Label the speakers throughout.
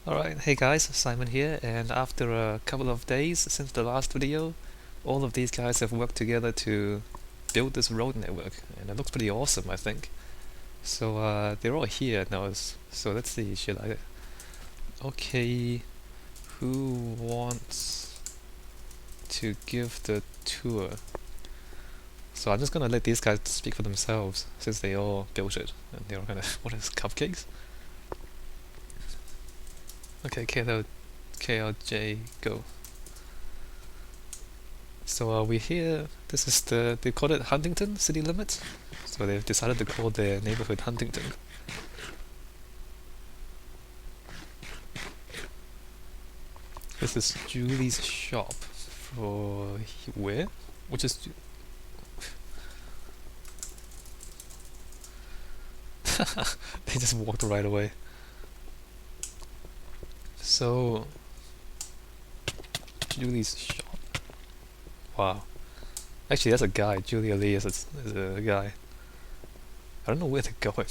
Speaker 1: Alright, hey guys, Simon here, and after a couple of days since the last video, all of these guys have worked together to build this road network, and it looks pretty awesome, I think. So, they're all here now, so let's see, should I... Okay, who wants to give the tour? So I'm just gonna let these guys speak for themselves, since they all built it, and they're all gonna... what is cupcakes? Okay, KLJ, go. So we're here, this is they call it Huntington, city limits. So they've decided to call their neighborhood Huntington. This is Julie's shop for where? Which is... they just walked right away. So... Julie's shop. Wow. Actually, that's a guy. Julia Lee is a guy. I don't know where they're going.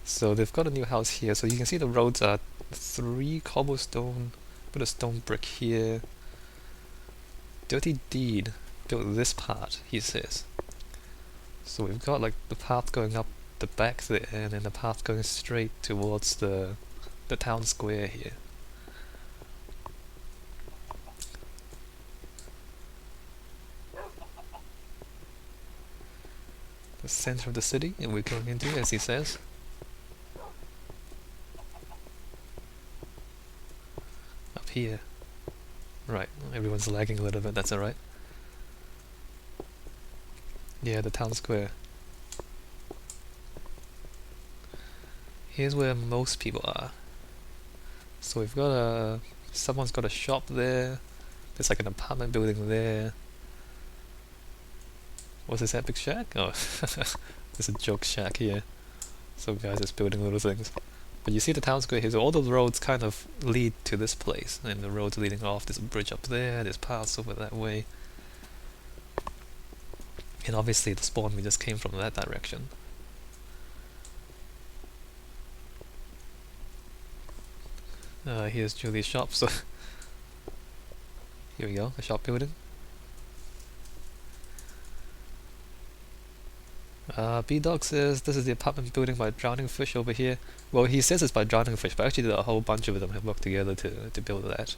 Speaker 1: So they've got a new house here. So you can see the roads are 3 cobblestone, put a stone brick here. Dirty Deed built this part, he says. So we've got like the path going up the back there, and then the path going straight towards the town square here. The center of the city, and we're going into, as he says. Up here. Right, everyone's lagging a little bit, that's alright. Yeah, the town square. Here's where most people are. So we've got someone's got a shop there. There's like an apartment building there. What's this epic shack? Oh, there's a joke shack here. So guys just building little things. But you see the town square here, so all the roads kind of lead to this place. And the roads leading off, there's a bridge up there, there's paths over that way. And obviously the spawn we just came from that direction. Here's Julie's shop, so... here we go, a shop building. B-Dog says this is the apartment building by Drowning Fish over here. Well, he says it's by Drowning Fish, but actually a whole bunch of them have worked together to build that.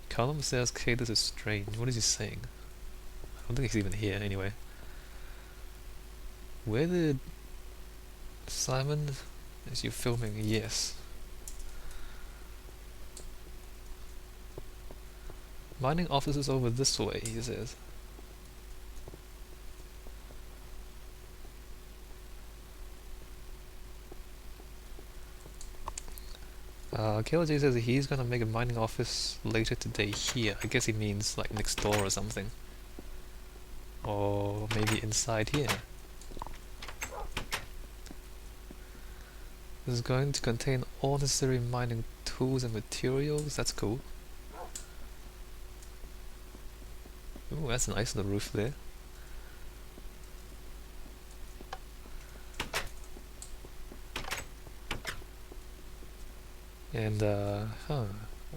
Speaker 1: Column says, okay, this is strange. What is he saying? I don't think he's even here, anyway. Where did... Simon... Is you filming? Yes. Mining offices over this way, he says. KLJ says he's gonna make a mining office later today here. I guess he means like next door or something. Or maybe inside here. This is going to contain all necessary mining tools and materials. That's cool. Ooh, that's nice on the roof there. And,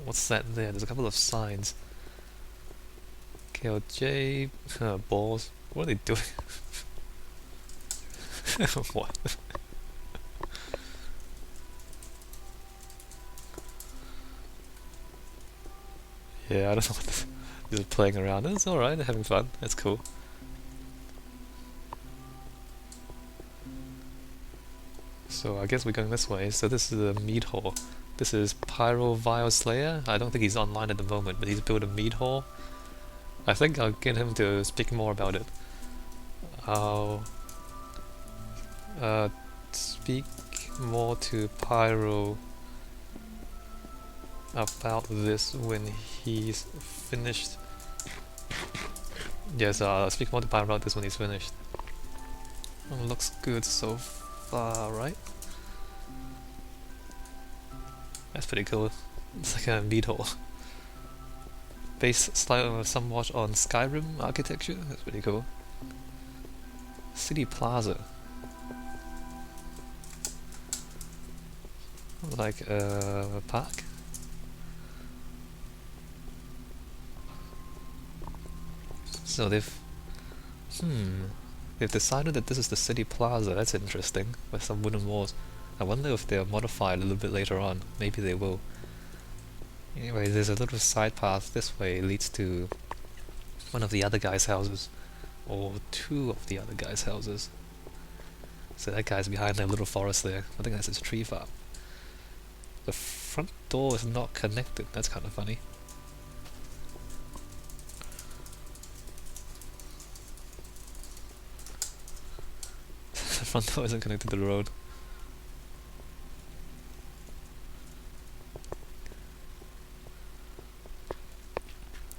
Speaker 1: what's that there? There's a couple of signs. KLJ, balls. What are they doing? What? Yeah, I don't know what this... Just playing around. It's alright, having fun. That's cool. So I guess we're going this way. So this is the meat hall. This is Pyro Vile Slayer. I don't think he's online at the moment, but he's built a meat hall. I think I'll get him to speak more about it. I'll speak more to Pyro about this when he's finished. Yes, I'll speak more to Pyro about this when he's finished. Looks good so far, right? That's pretty cool. It's like a meat hole. Based somewhat on Skyrim architecture. That's pretty cool. City Plaza. like a park. So they've decided that this is the city plaza. That's interesting, with some wooden walls. I wonder if they're modified a little bit later on. Maybe they will. Anyway, there's a little side path this way. It leads to one of the other guy's houses, or two of the other guy's houses. So that guy's behind that little forest there. I think that's his tree farm. The front door is not connected. That's kind of funny. The front door isn't connected to the road.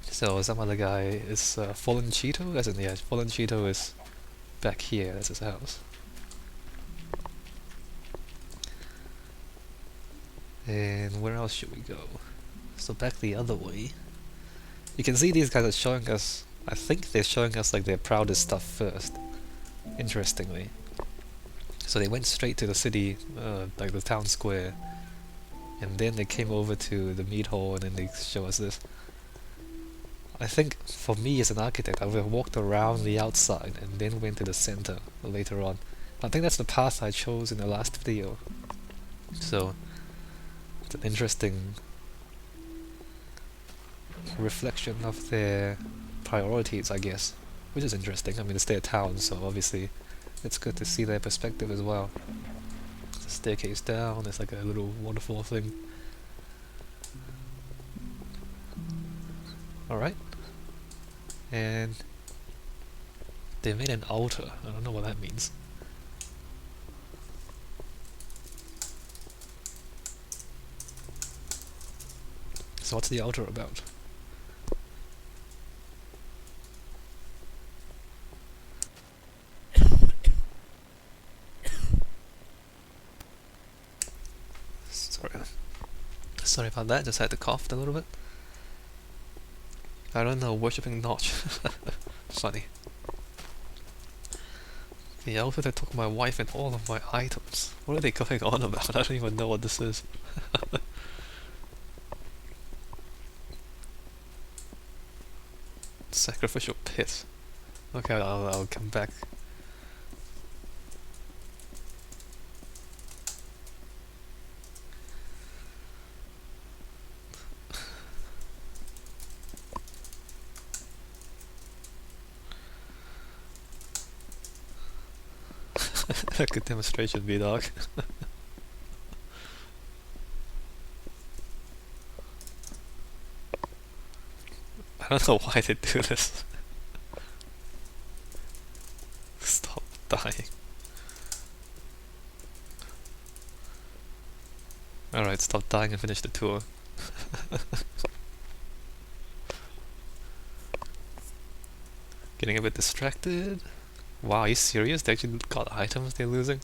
Speaker 1: So some other guy is Fallen Cheeto? As in, yeah, Fallen Cheeto is back here. That's his house. And where else should we go? So back the other way. You can see these guys are showing us, I think they're showing us like their proudest stuff first. Interestingly. So they went straight to the city, like the town square. And then they came over to the meat hall and then they show us this. I think for me as an architect, I would have walked around the outside and then went to the center later on. I think that's the path I chose in the last video. So it's an interesting reflection of their priorities, I guess, which is interesting. I mean, it's their town, so obviously it's good to see their perspective as well. There's a staircase down, there's like a little waterfall thing. Alright. And they made an altar. I don't know what that means. So what's the altar about? Sorry about that, just had to cough a little bit. I don't know, worshipping Notch. Funny. The outfit that took my wife and all of my items. What are they going on about? I don't even know what this is. Sacrificial pit. Okay, I'll come back. A good demonstration, B-Dog. I don't know why they do this. Stop dying. Alright, stop dying and finish the tour. Getting a bit distracted. Wow, are you serious? They actually got items they're losing?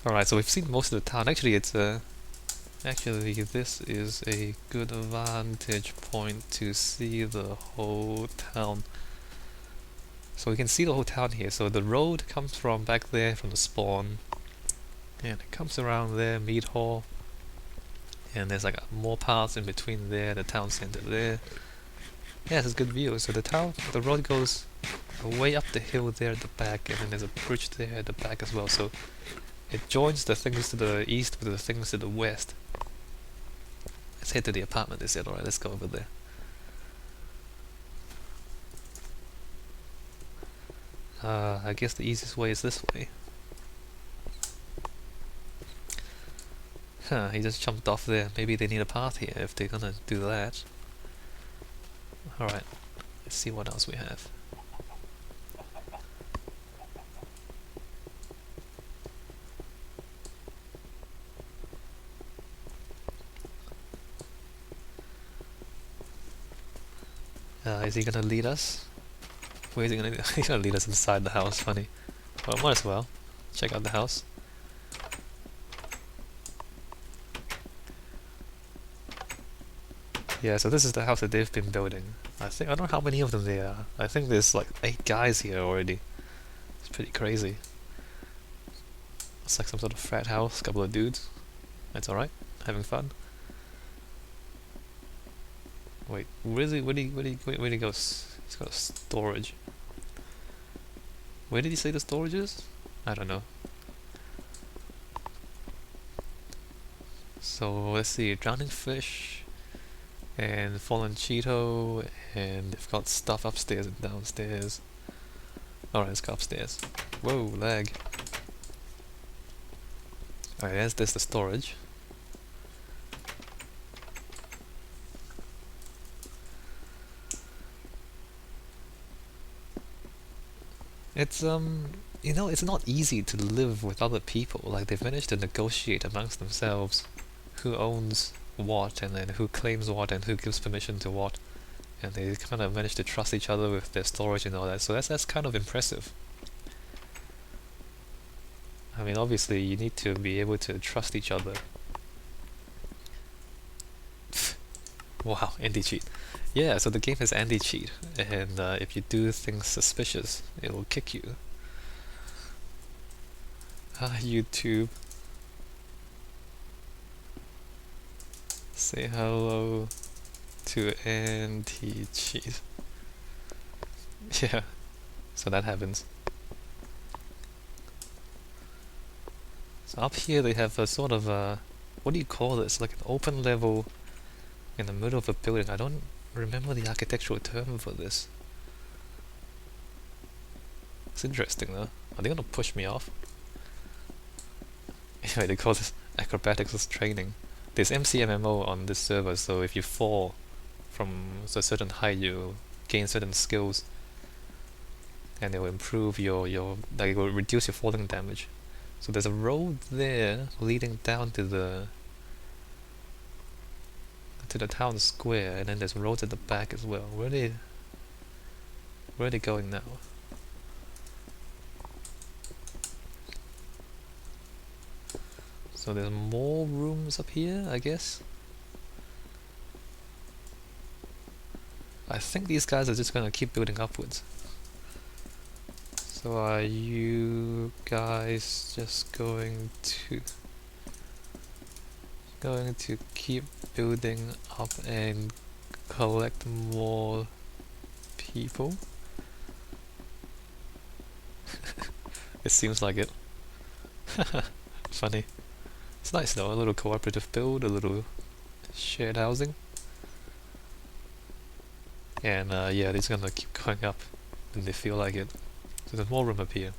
Speaker 1: Alright, so we've seen most of the town. Actually, it's actually, this is a good vantage point to see the whole town. So we can see the whole town here. So the road comes from back there, from the spawn. And it comes around there, meat hall. And there's like more paths in between there, the town center there. Yeah, it's a good view. So the road goes way up the hill there at the back, and then there's a bridge there at the back as well. So it joins the things to the east with the things to the west. Let's head to the apartment, they said. Alright, let's go over there. I guess the easiest way is this way. Huh, he just jumped off there. Maybe they need a path here if they're gonna do that. Alright, let's see what else we have. Is he gonna lead us? Where is he gonna he's gonna lead us inside the house, funny. Well, might as well. Check out the house. Yeah, so this is the house that they've been building. I don't know how many of them there are. I think there's like 8 guys here already. It's pretty crazy. It's like some sort of frat house, couple of dudes. That's alright, having fun. Wait, where did he go? He's got a storage. Where did he say the storage is? I don't know. So let's see, drowning fish and fallen Cheeto, and they've got stuff upstairs and downstairs. Alright, let's go upstairs. Whoa, lag. Alright, there's the storage. It's you know, it's not easy to live with other people. Like, they've managed to negotiate amongst themselves who owns what, and then who claims what, and who gives permission to what, and they kind of managed to trust each other with their storage and all that. So that's kind of impressive. I mean, obviously you need to be able to trust each other. Wow, anti-cheat. Yeah, so the game is anti-cheat, and if you do things suspicious, it will kick you. YouTube. Say hello to anti-cheat. Yeah, so that happens. So up here they have a sort of a, what do you call this? Like an open level in the middle of a building. I don't remember the architectural term for this. It's interesting though. Are they gonna push me off? Anyway, they call this acrobatics training. There's MCMMO on this server, so if you fall from a certain height, you gain certain skills, and it will improve your like, it will reduce your falling damage. So there's a road there leading down to the town square, and then there's roads at the back as well. Where are they going now? So there's more rooms up here, I guess. I think these guys are just gonna keep building upwards. So are you guys just going to keep building up and collect more people? It seems like it. Funny. It's nice though, a little cooperative build, a little shared housing. And yeah, it's gonna keep going up when they feel like it. So there's more room up here.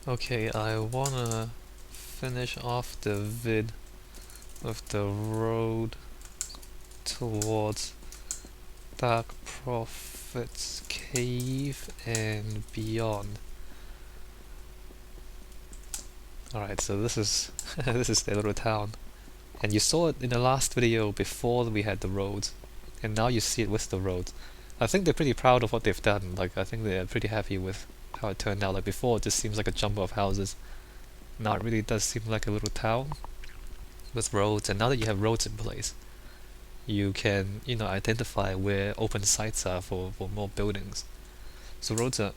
Speaker 1: Okay, I wanna finish off the vid with the road towards Dark Prophet's Cave and beyond. Alright, so this is this is their little town. And you saw it in the last video before we had the roads, and now you see it with the roads. I think they're pretty proud of what they've done. Like, I think they're pretty happy with how it turned out. Like, before it just seems like a jumble of houses. Now it really does seem like a little town with roads, and now that you have roads in place, you can, you know, identify where open sites are for more buildings. So roads are...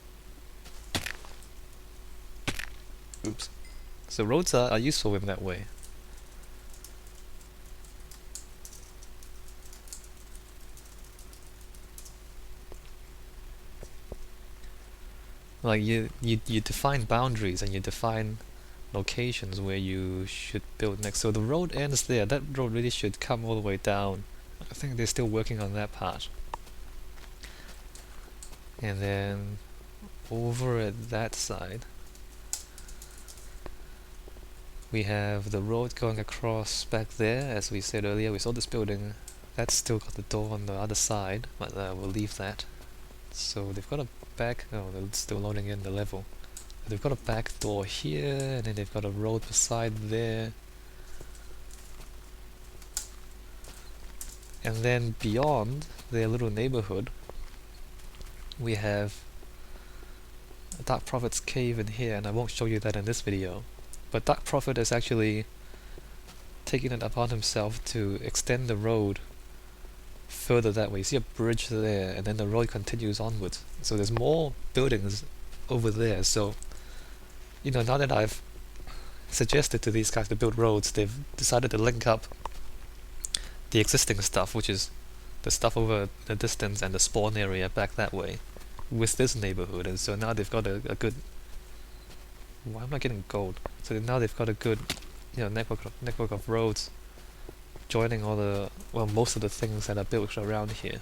Speaker 1: Oops. So roads are useful in that way. Like, you define boundaries, and you define locations where you should build next. So the road ends there. That road really should come all the way down. I think they're still working on that part. And then over at that side we have the road going across back there. As we said earlier, we saw this building. That's still got the door on the other side, but we'll leave that. So they've got a back... oh, they're still loading in the level. They've got a back door here, and then they've got a road beside there. And then beyond their little neighborhood, we have a Dark Prophet's Cave in here, and I won't show you that in this video. But Dark Prophet is actually taking it upon himself to extend the road further that way. You see a bridge there, and then the road continues onwards. So there's more buildings over there. So, now that I've suggested to these guys to build roads, they've decided to link up the existing stuff, which is the stuff over the distance and the spawn area back that way, with this neighborhood. And so now they've got a good... Why am I getting gold? So now they've got a good, network of roads joining all the, most of the things that are built around here.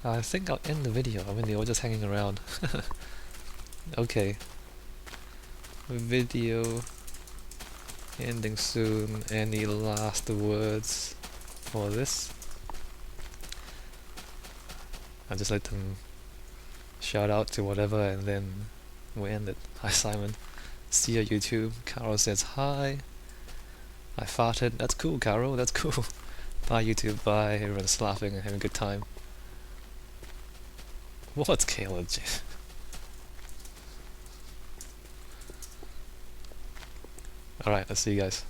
Speaker 1: I think I'll end the video. I mean, they're all just hanging around. Okay. Video ending soon. Any last words for this? I'll just let them shout out to whatever and then we end it. Hi Simon. See you YouTube. Carol says hi. I farted. That's cool, Carol. That's cool. Bye YouTube. Bye. Everyone's laughing and having a good time. What's Caleb? Alright, I'll see you guys.